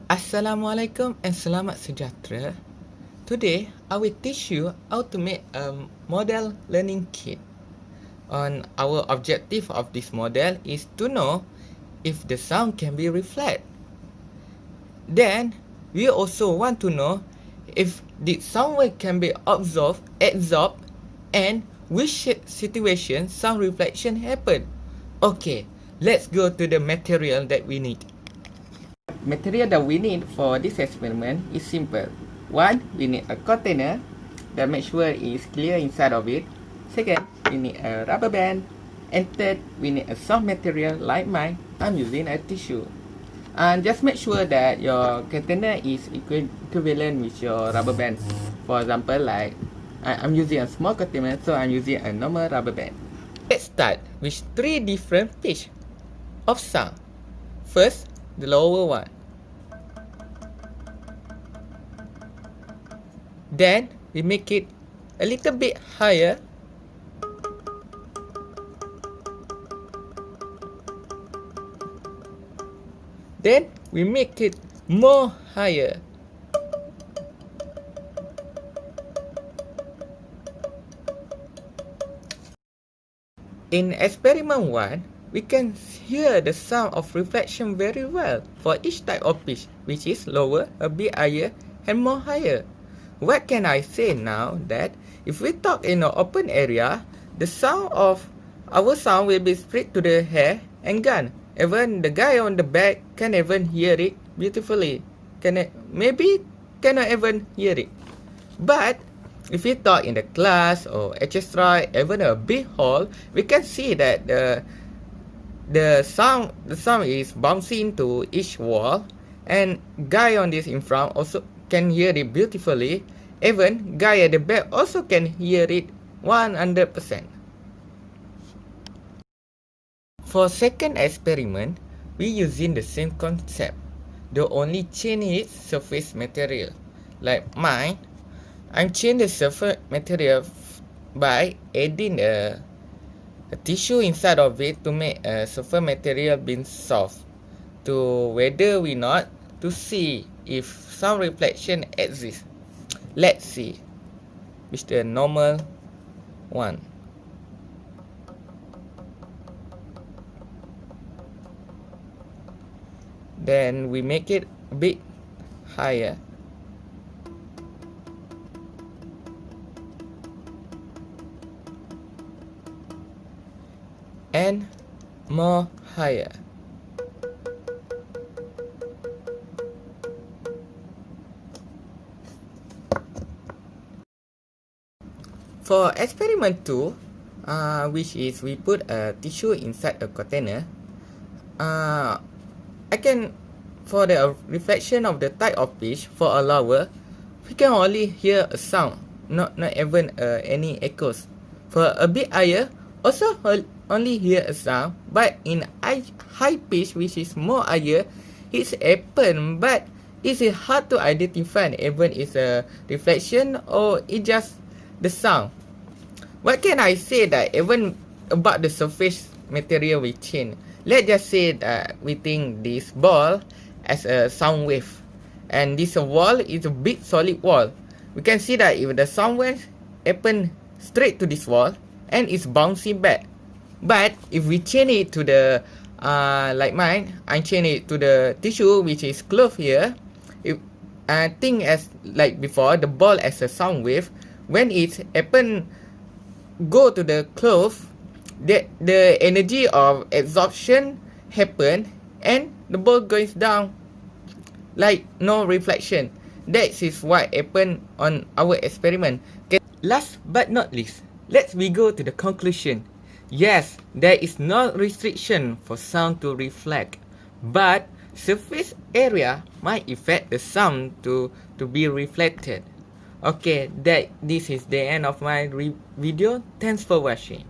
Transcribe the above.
Assalamualaikum and selamat sejahtera. Today, I will teach you how to make a model learning kit. Our objective of this model is to know if the sound can be reflected. Then, we also want to know if the sound wave can be absorbed, and which situation sound reflection happen. Okay, let's go to the material that we need. Material that we need for this experiment is simple. One, we need a container that make sure it is clear inside of it. Second, we need a rubber band. And third, we need a soft material like mine. I'm using a tissue. And just make sure that your container is equivalent with your rubber band. For example, like I'm using a small container, so I'm using a normal rubber band. Let's start with 3 different pitch of sound. First, the lower one. Then we make it a little bit higher. Then we make it more higher. In experiment 1, we can hear the sound of reflection very well for each type of pitch, which is lower, a bit higher, and more higher. What can I say now that if we talk in an open area, the sound of our sound will be spread to the hair and gun. Even the guy on the back can even hear it beautifully. Maybe cannot even hear it. But if we talk in the class or etc., even a big hall, we can see that the sound is bouncing to each wall, and guy on this in front also can hear it beautifully. Even guy at the back also can hear it 100%. For second experiment, we using the same concept. The only change is surface material. Like mine, I'm changing the surface material by adding a tissue inside of it to make a surface material being soft. To whether we not to see if sound reflection exists. Let's see with the normal one. Then we make it a bit higher. And more higher. For experiment 2, which is we put a tissue inside a container, for the reflection of the type of pitch for a lower, we can only hear a sound, not even any echoes. For a bit higher, also only hear a sound, but in high pitch, which is more higher, it's happen, but it's hard to identify even it's a reflection or it just the sound. What can I say that even about the surface material we change? Let's just say that we think this ball as a sound wave, and this wall is a big solid wall. We can see that if the sound wave happen straight to this wall and it's bouncing back. But if we change it to the like mine, I change it to the tissue which is close here. If I think as like before, the ball as a sound wave, when it happen go to the cloth, the energy of absorption happen and the ball goes down like no reflection. That is what happened on our experiment. Okay. Last but not least, we go to the conclusion. Yes, there is no restriction for sound to reflect, but surface area might affect the sound to be reflected. Okay, this is the end of my video. Thanks for watching.